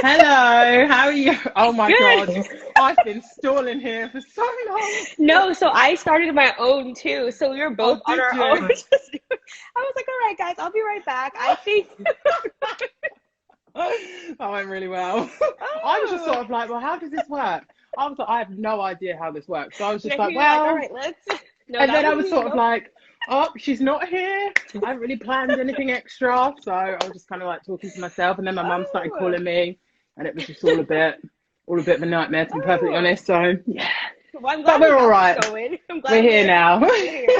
Hello, how are you? Oh my God, Good. I've been stalling here for so long. No, so I started my own too. So we were both Oh, on did our own. you? I was like, all right, guys, I'll be right back. I think. That went really well. I was just sort Oh, of like, well, how does this work? I was like, I have no idea how this works. So I was just next like, thing you're like, all well, right, let's. No, and that then I was was me. sort of Nope. like, oh, she's not here. I haven't really planned anything extra. So I was just kind of like talking to myself. And then my mum started Oh. calling me, and it was just all a bit of a nightmare, to be perfectly Oh. honest. So yeah, Well, I'm but glad we we're all got this right. going. I'm We're glad here now. we're here.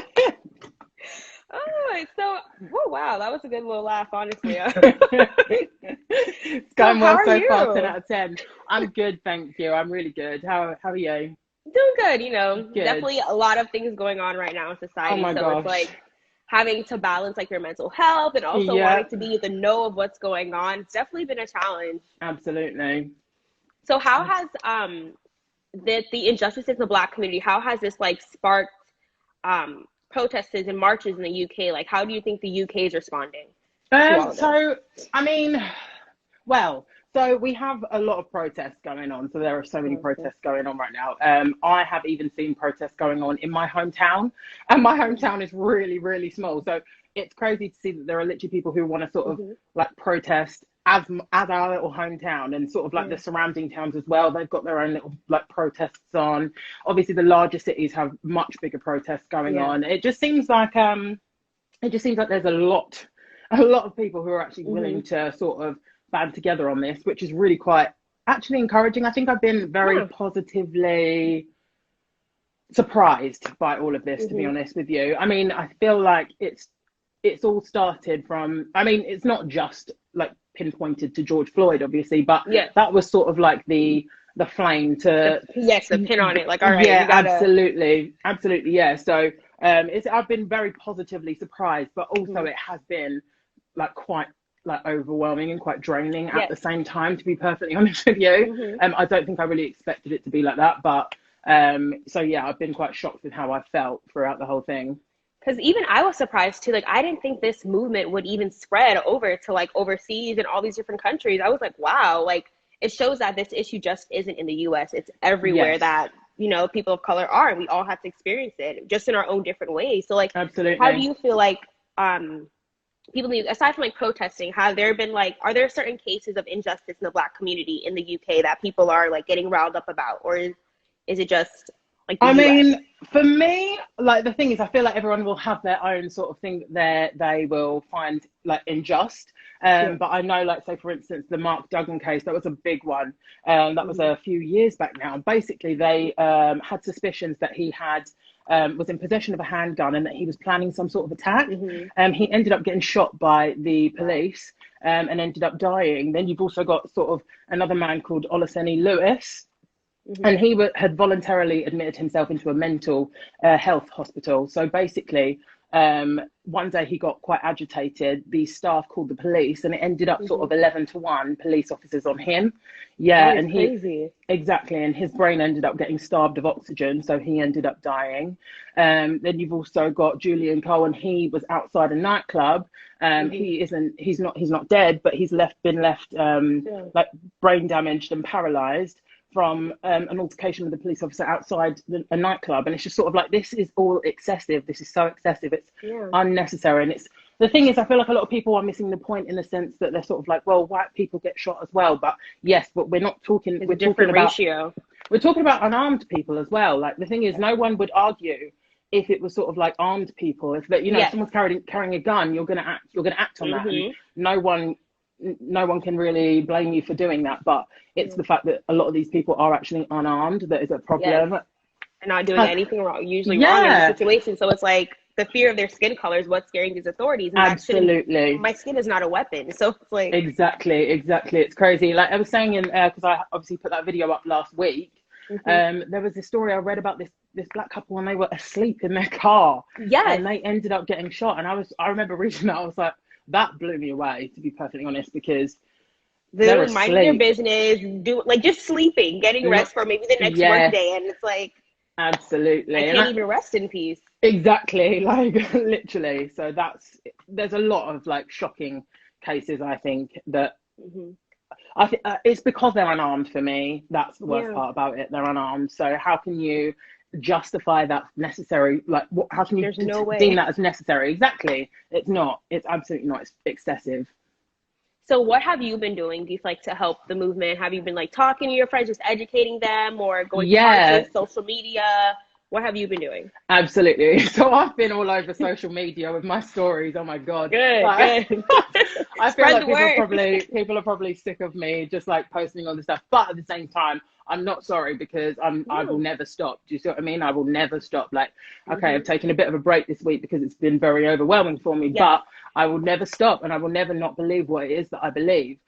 Oh, so oh wow, that was a good little laugh, honestly. It's So going how well are so far, 10 you? out of 10. I'm good, thank you. I'm really good. How are you? Doing good, Good. definitely a lot of things going on right now in Oh society. my So it's gosh. like having to balance like your mental health and also Yeah, wanting to be in the know of what's going on. It's definitely been a challenge. absolutely. So how has the injustices in the Black community, how has this like sparked protests and marches in the UK? Like how do you think the UK is responding to all of this? So, I mean, well, so we have a lot of protests going on. So there are so many Mhm. protests going on right now. I have even seen protests going on in my hometown, and my hometown is really, really small. So it's crazy to see that there are literally people who want to sort of Mhm. like protest as our little hometown and sort of like the Yeah. surrounding towns as well. They've got their own little like protests on. Obviously, the larger cities have much bigger protests going Yeah. on. It just seems like there's a lot of people who are actually willing Mhm. to sort of band together on this, which is really quite actually encouraging. I think I've been very Yeah. positively surprised by all of this, to be Mhm. honest with you. I mean, I feel like it's all started from, I mean, it's not just like pinpointed to George Floyd, obviously, but Yes. that was sort of like the flame to, The pin on it. Like, all right, we yeah, gotta. absolutely, yeah. So it's I've been very positively surprised, but also Mhm. it has been like quite like overwhelming and quite draining at Yes. the same time, to be perfectly honest with you. Mhm. I don't think I really expected it to be like that, but so yeah, I've been quite shocked with how I felt throughout the whole thing. Because even I was surprised too. Like, I didn't think this movement would even spread over to like overseas and all these different countries. I was like, wow, like it shows that this issue just isn't in the US. It's everywhere Yes, that, people of color are, and we all have to experience it just in our own different ways. So, like, how do absolutely. you feel like people need, aside from like protesting, have there been like, are there certain cases of injustice in the Black community in the UK that people are like getting riled up about? Or is it just like the I US? mean, for me, like the thing is, I feel like everyone will have their own sort of thing that they will find like unjust. Yeah. But I know, like, say for instance, the Mark Duggan case, that was a big one. That was Hmm. a few years back now. Basically, they had suspicions that he had was in possession of a handgun and that he was planning some sort of attack. Hmm. He ended up getting shot by the Wow. police and ended up dying. Then you've also got sort of another man called Olaseni Lewis, Hmm. and he had voluntarily admitted himself into a mental health hospital. So basically, one day he got quite agitated. The staff called the police, and it ended up sort Hmm. of 11-1 police officers on him. That Yeah, is and he crazy. exactly, and his brain ended up getting starved of oxygen, so he ended up dying. Then you've also got Julian Cohen. He was outside a nightclub. Hmm. He's not dead, but been left Yeah. like brain damaged and paralyzed from an altercation with a police officer outside a nightclub. And it's just sort of like, this is all excessive. This is so excessive. It's Yeah. unnecessary. And it's the thing is, I feel like a lot of people are missing the point in the sense that they're sort of like, well, white people get shot as well. But yes, but we're not talking, It's a we're talking different about, ratio. we're talking about unarmed people as well. Like the thing is, no one would argue if it was sort of like armed people. If that, if Yes. someone's carrying a gun, you're gonna act on that, and Hmm. no one no one can really blame you for doing that. But it's Yeah. the fact that a lot of these people are actually unarmed that is a Yes. problem. And not doing Uh, anything wrong, usually wrong in the yeah, situation. So it's like the fear of their skin color is what's scaring these authorities, and that shouldn't. absolutely. My skin is not a weapon, so it's like. Exactly. It's crazy. Like I was saying in because I obviously put that video up last week. Hmm. There was this story I read about this black couple and they were asleep in their car Yes. and they ended up getting shot. And I remember reading that. I was like, that blew me away, to be perfectly honest, because they're Literally minding their asleep. business, do like just sleeping, getting rest for maybe the next work Yes, day, and it's like I absolutely. can't even rest in peace. Exactly, like literally. So there's a lot of like shocking cases, I think, that Hmm. It's because they're unarmed for me. That's the worst Yeah. part about it. They're unarmed. So how can you justify that necessary? Like, how can you There's no deem way. that as necessary? Exactly. It's not. It's absolutely not. It's excessive. So what have you been doing, do you feel like, to help the movement? Have you been like talking to your friends, just educating them, or going to Yeah, marches, social media? What have you been doing? absolutely. So I've been all over social media with my stories. Oh my God. Good, Like, good. I feel Spread like the word. people are probably sick of me just like posting all this stuff. But at the same time, I'm not sorry because I will No. never stop. Do you see what I mean? I will never stop. Like, okay, I've Hmm. taken a bit of a break this week because it's been very overwhelming for me, Yes. but I will never stop and I will never not believe what it is that I believe.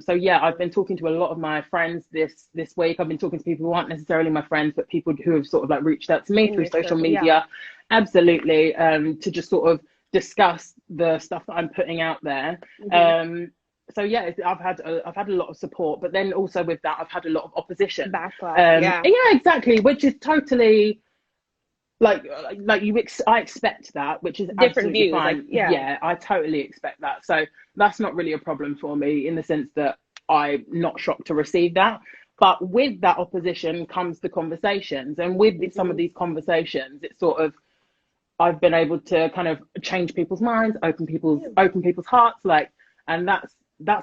So yeah, I've been talking to a lot of my friends this week. I've been talking to people who aren't necessarily my friends, but people who have sort of like reached out to me In through your social circle, yeah. media, absolutely, to just sort of discuss the stuff that I'm putting out there. Hmm. Um, so yeah, I've had a lot of support, but then also with that, I've had a lot of opposition. Backlash, yeah. Yeah, exactly, which is totally like I expect that, which is Different absolutely views, like, fine. yeah. Yeah, I totally expect that. So that's not really a problem for me in the sense that I'm not shocked to receive that. But with that opposition comes the conversations, and with some of Hmm. these conversations, it's sort of I've been able to kind of change people's minds, Yeah. open people's hearts, like, and that's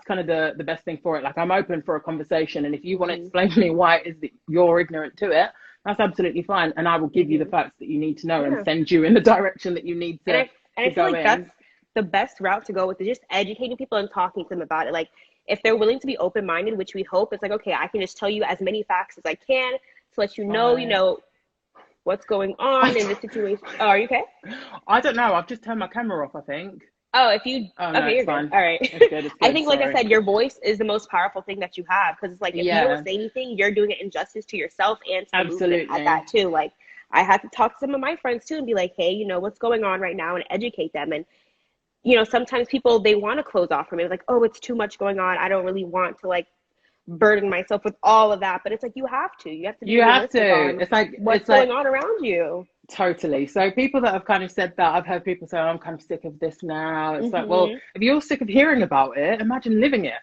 kind of the best thing for it. Like, I'm open for a conversation, and if you want to Hmm. explain to me why it is that you're ignorant to it, that's absolutely fine, and I will give you the Hmm. facts that you need to know and Yeah. send you in the direction that you need And I feel go like that's in. the best route to go with, is just educating people and talking to them about it. Like, if they're willing to be open minded, which we hope, it's like, okay, I can just tell you as many facts as I can to let you Right. know, what's going on in the situation. Oh, are you okay? I don't know. I've just turned my camera off, I think. Oh, if you, Oh no, okay, it's you're good. fine. All right. It's good. It's I good. think, like I Sorry. said, your voice is the most powerful thing that you have, because it's like, if you don't Yeah, say anything, you're doing it injustice to yourself and to the movement at absolutely. that too. Like, I had to talk to some of my friends too and be like, hey, what's going on right now, and educate them. And sometimes people, they want to close off from it, like, oh, it's too much going on, I don't really want to like burden myself with all of that. But it's like, you have to be You have realistic to. on It's what's going like on around you. totally. So people that have kind of said that, I've heard people say, oh, I'm kind of sick of this now. It's like, well, Hmm. if you're sick of hearing about it, imagine living it.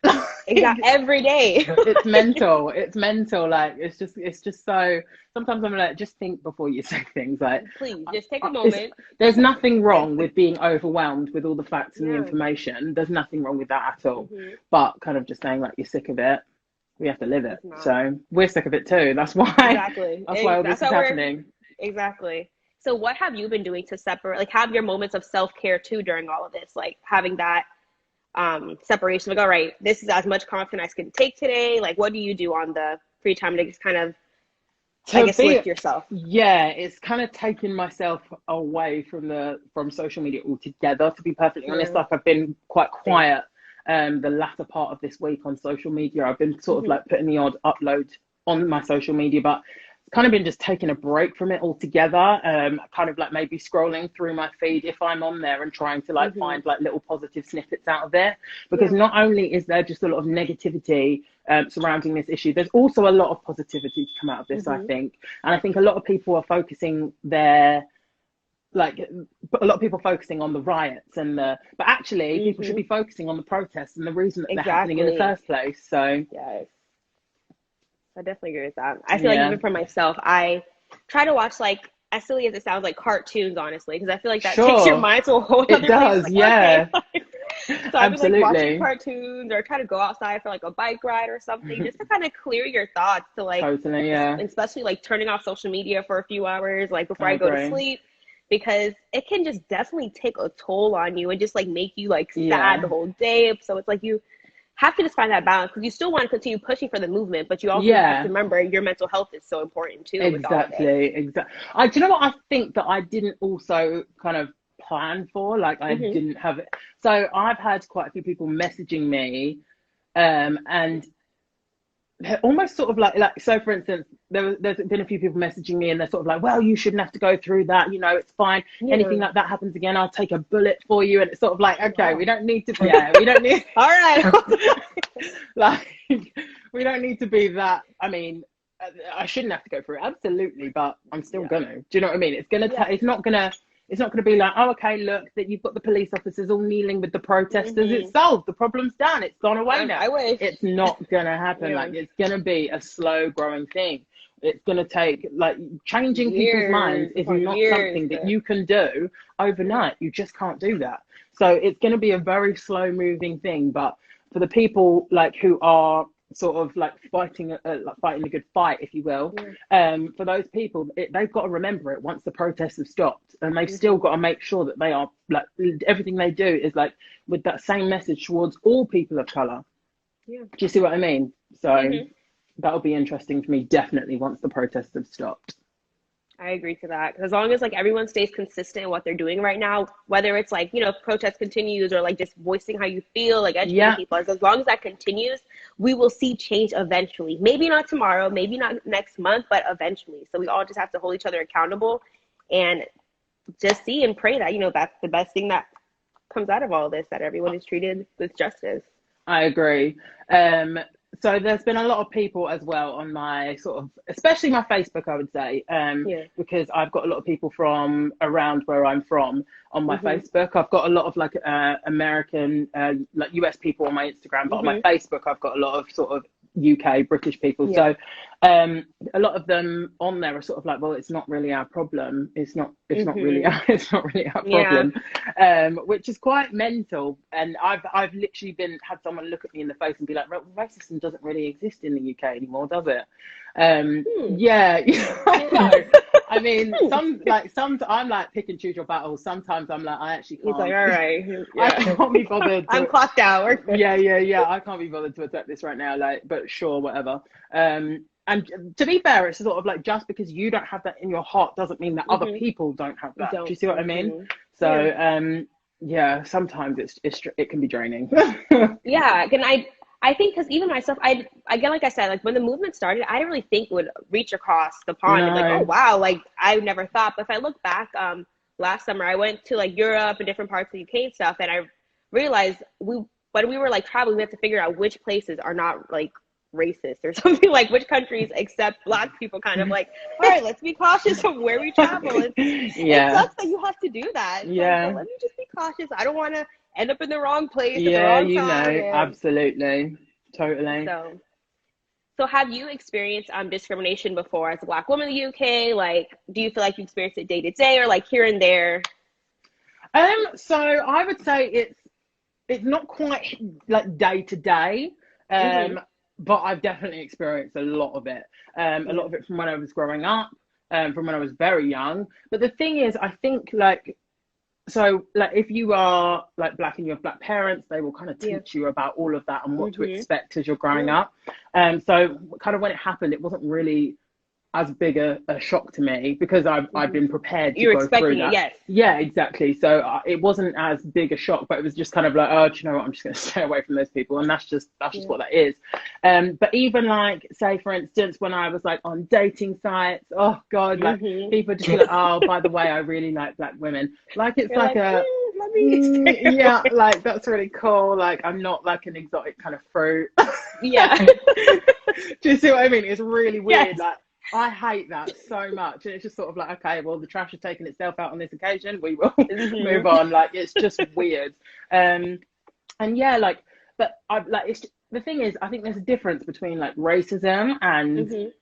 Exactly, every day. It's mental. It's mental. Like it's just so. Sometimes I'm like, just think before you say things. Like, Please just take a it's moment. there's nothing wrong with being overwhelmed with all the facts and the Yeah. information. There's nothing wrong with that at all. Hmm. But kind of just saying like you're sick of it, we have to live it. It's not. So we're sick of it too. That's why. Exactly. That's why all That's this is how we're. happening. Exactly. So what have you been doing to separate, like, have your moments of self-care too during all of this, like having that separation, like, all right, this is as much content as I can take today. Like, what do you do on the free time to just kind of, I To guess, be lift yourself? Yeah, it's kind of taking myself away from social media altogether, to be perfectly honest. Yeah. Like, I've been quite Same. quiet the latter part of this week on social media. I've been sort of Hmm. like putting the odd upload on my social media, but it's kind of been just taking a break from it altogether. Kind of like maybe scrolling through my feed if I'm on there and trying to like Hmm. find like little positive snippets out of there, because Yeah. not only is there just a lot of negativity surrounding this issue, there's also a lot of positivity to come out of this, I Hmm. think. And I think a lot of people are focusing their like a lot of people focusing on the riots and but actually people should Hmm. be focusing on the protests and the reason that they're happening in the Exactly. first place. So Yes. I definitely agree with that. I feel like, yeah, even for myself, I try to watch, like, as silly as it sounds, like cartoons, honestly, because I feel like that takes your sure, mind to a whole it other place. does, Like, okay, yeah. so I've been like watching Absolutely. cartoons or try to go outside for like a bike ride or something, just to kind of clear your thoughts. To like, Totally, yeah. especially like turning off social media for a few hours, like before I I go to agree. sleep, because it can just definitely take a toll on you and just like make you like sad the Yeah, whole day. So it's like you have to just find that balance, because you still want to continue pushing for the movement, but you also have to yeah. remember your mental health is so important too with all of it. Exactly. Do you know what I think that I didn't also kind of plan for? Like, I Hmm. didn't have it. So I've had quite a few people messaging me, and they're almost sort of like so. For instance, there's been a few people messaging me, and they're sort of like, "Well, you shouldn't have to go through that. You know, it's fine. Anything Yeah. like that happens again, I'll take a bullet for you." And it's sort of like, okay, Wow. we don't need to. Yeah, we don't need. All right. Like, we don't need to be that. I mean, I shouldn't have to go through it, absolutely, but I'm still Yeah. gonna. Do you know what I mean? It's gonna. Yeah. It's not gonna. It's not going to be like, oh, okay, look, that you've got the police officers all kneeling with the protesters. It's solved. The problem's done. It's gone away now. I wish. It's not going to happen. Like, it's going to be a slow growing thing. It's going to take, like, changing people's minds is not something that you can do overnight. You just can't do that. So it's going to be a very slow moving thing. But for the people like who are sort of like fighting a good fight, if you will, for those people, they've got to remember it once the protests have stopped, and they've still got to make sure that they are, like, everything they do is like with that same message towards all people of color. Do you see what I mean? So that'll be interesting for me, definitely, once the protests have stopped. I agree to that. Because as long as like everyone stays consistent in what they're doing right now, whether it's like, you know, protest continues or like just voicing how you feel, like educating people, as long as that continues, we will see change eventually. Maybe not tomorrow, maybe not next month, but eventually. So we all just have to hold each other accountable and just see and pray that, you know, that's the best thing that comes out of all this, that everyone is treated with justice. I agree. So there's been a lot of people as well on my sort of, especially my Facebook, I would say, because I've got a lot of people from around where I'm from on my Facebook. I've got a lot of like American, like US people on my Instagram, but on my Facebook, I've got a lot of sort of UK British people. So a lot of them on there are sort of like, well, it's not really our problem. It's not really our problem, which is quite mental. And I've literally had someone look at me in the face and be like, racism doesn't really exist in the UK anymore, does it? Yeah, I know. I mean, some I'm like, pick and choose your battles. Sometimes I'm like, I actually can't. He's like, all right, I can't be bothered. I'm clocked out. Yeah. I can't be bothered to attack this right now. Like, but sure, whatever. And to be fair, it's sort of like, just because you don't have that in your heart doesn't mean that other people don't have that. Do you see what I mean? So, yeah, sometimes it can be draining. Yeah, and I think, because even myself, again, like I said, like when the movement started, I didn't really think it would reach across the pond. No. Like, oh wow, like I never thought. But if I look back, last summer I went to like Europe and different parts of the UK and stuff, and I realized when we were like traveling, we had to figure out which places are not like racist or something, like which countries accept Black people, kind of like, all right, let's be cautious of where we travel. It sucks that you have to do do that. Like, let me just be cautious. I don't want to end up in the wrong place at the wrong time. Absolutely, totally. So have you experienced discrimination before as a Black woman in the UK? Like, do you feel like you experience it day to day or like here and there? So I would say it's not quite like day to day, but I've definitely experienced a lot of it. A lot of it from when I was growing up, from when I was very young. But the thing is, I think like, so like if you are like Black and you have Black parents, they will kind of teach you about all of that and what to expect as you're growing up. So kind of when it happened, it wasn't really as big a shock to me, because I've been prepared to go through that. Yes. Yeah, exactly. So it wasn't as big a shock, but it was just kind of like, oh, do you know what? I'm just going to stay away from those people, and that's just what that is. But even like, say for instance, when I was like on dating sites, oh god, like people just be like, oh, by the way, I really like Black women. Like it's like a yeah, like that's really cool. Like I'm not like an exotic kind of fruit. Yeah. Do you see what I mean? It's really weird. Yes. Like, I hate that so much, and it's just sort of like, okay, well, the trash has taken itself out on this occasion, we will move on. Like, it's just weird. And yeah, like, but the thing is, I think there's a difference between like racism and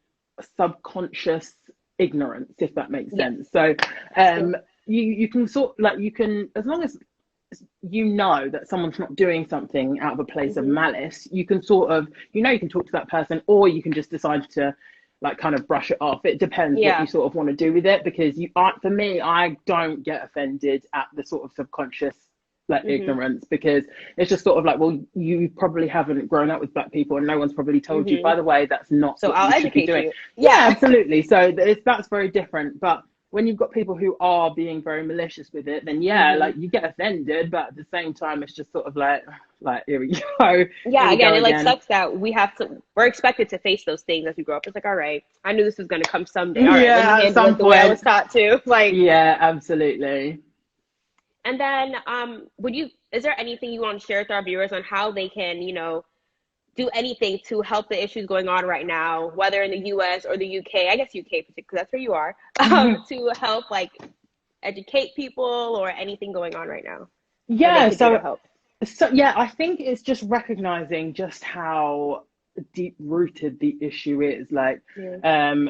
subconscious ignorance, if that makes sense. So you can sort, like, you can, as long as you know that someone's not doing something out of a place of malice, you can sort of, you can talk to that person, or you can just decide to like kind of brush it off. It depends what you sort of want to do with it, because for me, I don't get offended at the sort of subconscious like ignorance, because it's just sort of like, well, you probably haven't grown up with Black people, and no one's probably told you, by the way, that's not so what I'll you should be doing. Yeah, absolutely. So that's very different. But when you've got people who are being very malicious with it, then like you get offended, but at the same time, it's just sort of like here we go. Yeah, again, it like sucks that we're expected to face those things as we grow up. It's like, all right, I knew this was going to come someday. All right, at some point. The way I was taught to. Like, yeah, absolutely. And then, is there anything you want to share with our viewers on how they can, do anything to help the issues going on right now, whether in the US or the UK, I guess UK because that's where you are, to help like educate people or anything going on right now that they Yeah, could do to help? so yeah, I think it's just recognizing just how deep rooted the issue is. Like, Yeah.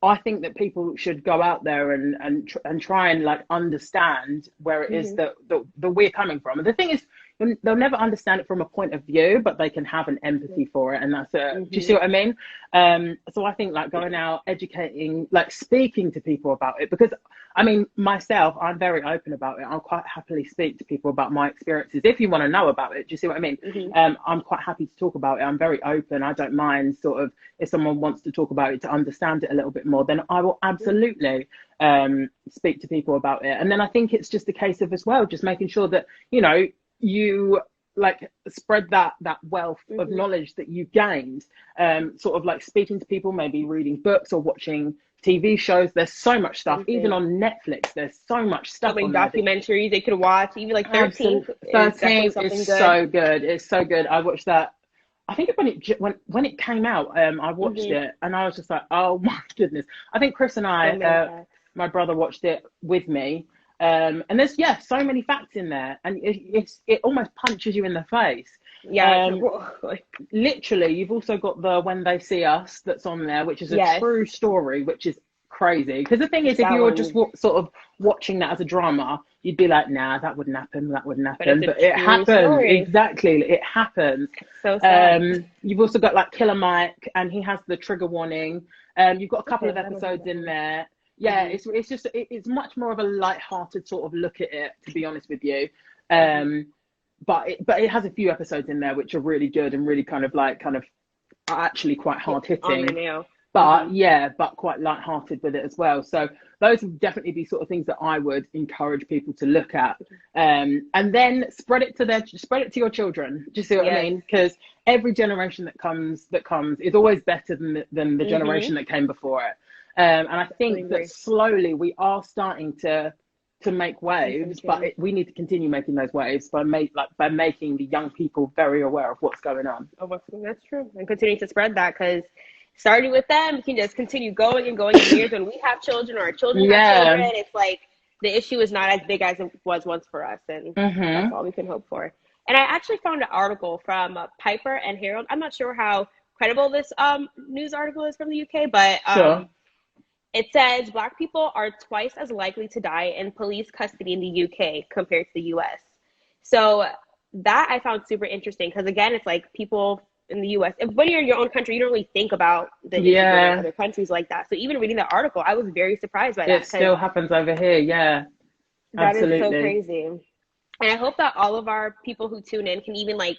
I think that people should go out there and try and like understand where it is Mm-hmm. that we're coming from. And the thing is, they'll never understand it from a point of view, but they can have an empathy for it, and that's it. Do you see Mm-hmm. what I mean? So I think like going out, educating, like speaking to people about it, because I mean, myself, I'm very open about it. I'll quite happily speak to people about my experiences if you want to know about it. Do you see what I mean? Mm-hmm. I'm quite happy to talk about it. I'm very open. I don't mind sort of if someone wants to talk about it to understand it a little bit more, then I will absolutely speak to people about it. And then I think it's just a case of as well, just making sure that, you know, you like spread that wealth of Mm-hmm. knowledge that you gained, sort of like speaking to people, maybe reading books or watching TV shows. There's so much stuff, even Amazing. on Netflix. There's so much So stuff many on there that documentaries they could watch. Even like 13th absolutely is definitely 13 something is good. so good. It's so good. I watched that. I think when it came out, I watched Mm-hmm. it and I was just like, oh my goodness. I think Chris and So I, many facts. my brother watched it with me. And there's so many facts in there, and it almost punches you in the face. Yeah. Um, Literally, you've also got the When They See Us that's on there, which is a Yes. true story, which is crazy. Because the thing is, if That you were just one. sort of watching that as a drama, you'd be like, nah, that wouldn't happen, that wouldn't But it's happen. a But it true happens, story. exactly. It happens. So sad. You've also got like Killer Mike, and he has the trigger warning. You've got a couple Okay, of I don't know episodes that in one. there. Yeah, Mm-hmm. it's just it's much more of a light-hearted sort of look at it, to be honest with you. Mm-hmm. But it has a few episodes in there which are really good and really kind of are actually quite Hit hard on the hitting. nail. Mm-hmm. But yeah, but quite light-hearted with it as well. So those would definitely be sort of things that I would encourage people to look at, and then spread it to your children. Do you see what I Yes. mean? Because every generation that comes is always better than the Mm-hmm. generation that came before it. And I Definitely think that agree. slowly we are starting to make See some waves, but change. we need to continue making those waves by making the young people very aware of what's going on. Oh, that's true. And continuing to spread that because starting with them, we can just continue going and going in years when we have children or our children have Yeah. children. It's like the issue is not as big as it was once for us, and that's Mm-hmm. all we can hope for. And I actually found an article from Piper and Herald. I'm not sure how credible this news article is from the UK, but Sure. it says Black people are twice as likely to die in police custody in the UK compared to the US. So that I found super interesting because, again, it's like people in the US, when you're in your own country, you don't really think about the issues going on in Yeah. other countries like that. So even reading the article, I was very surprised by that It because still happens over here. Yeah. that is so Absolutely. crazy. And I hope that all of our people who tune in can even like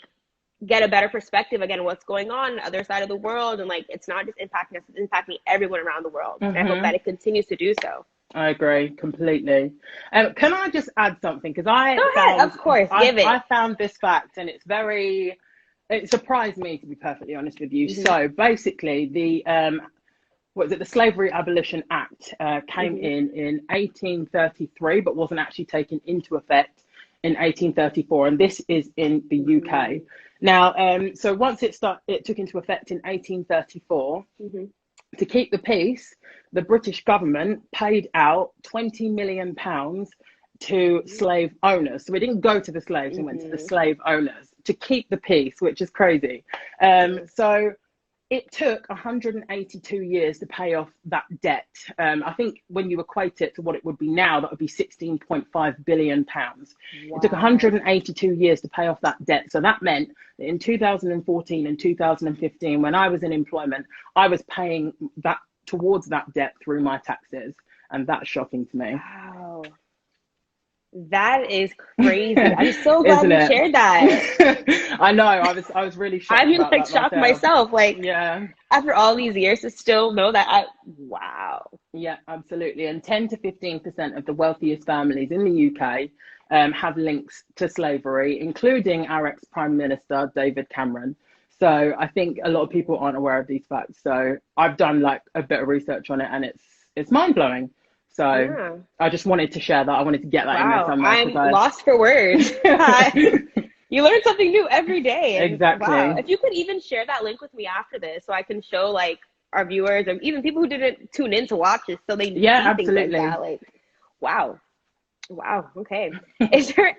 get a better perspective again what's going on the other side of the world, and like it's not just impacting us, it's impacting everyone around the world. And I hope that Mm-hmm. it continues to do so. I agree completely. Can I just add something? Because Go ahead, of course, give it. I found this fact, and it surprised me, to be perfectly honest with you. Mm-hmm. So basically, the Slavery Abolition Act came Mm-hmm. in 1833, but wasn't actually taken into effect in 1834, and this is in the UK. Now, so once it took into effect in 1834. Mm-hmm. To keep the peace, the British government paid out £20 million to slave owners. So we didn't go to the slaves, we went to the Mm-hmm. slave owners to keep the peace, which is crazy. So it took 182 years to pay off that debt. I think when you equate it to what it would be now, that would be £16.5 billion. Wow. It took 182 years to pay off that debt. So that meant that in 2014 and 2015, when I was in employment, I was paying that towards that debt through my taxes. And that's shocking to me. Wow. That is crazy. I'm so glad Isn't you it? shared that. I know. I was really shocked I'm about like that shocked myself. myself. Like Yeah. after all these years to still know that wow. Yeah, absolutely. And 10 to 15% of the wealthiest families in the UK have links to slavery, including our ex-Prime Minister, David Cameron. So I think a lot of people aren't aware of these facts. So I've done like a bit of research on it, and it's mind-blowing. So Yeah. I just wanted to share that. I wanted to get that in there Wow. somewhere. I'm lost for words. You learn something new every day. And Exactly. wow. If you could even share that link with me after this so I can show like our viewers or even people who didn't tune in to watch this so they see things like absolutely. that. Like, wow. Wow. Okay. Is there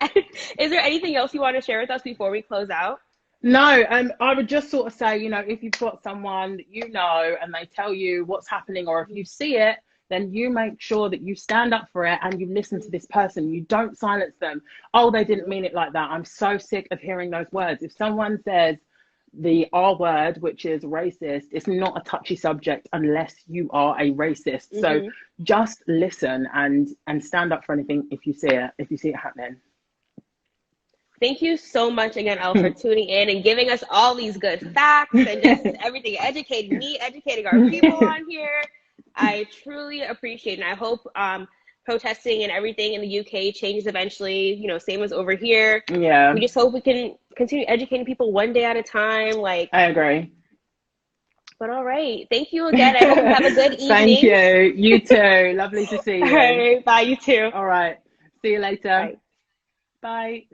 is there anything else you want to share with us before we close out? No, I would just sort of say, you know, if you've got someone that you know and they tell you what's happening, or if you see it, then you make sure that you stand up for it and you listen to this person. You don't silence them. Oh, they didn't mean it like that. I'm so sick of hearing those words. If someone says the R word, which is racist, it's not a touchy subject unless you are a racist. So Mm-hmm. just listen and stand up for anything if you see it happening. Thank you so much again, Elle, for tuning in and giving us all these good facts and just everything, educating me, educating our people on here. I truly appreciate it. And I hope protesting and everything in the UK changes eventually, you know, same as over here. Yeah, We just hope we can continue educating people one day at a time. Like, I agree. but all right. Thank you again. I hope you have a good Thank evening. you. You too. Lovely to see All you. right. Bye, you too. All right. See you later. Bye. Bye.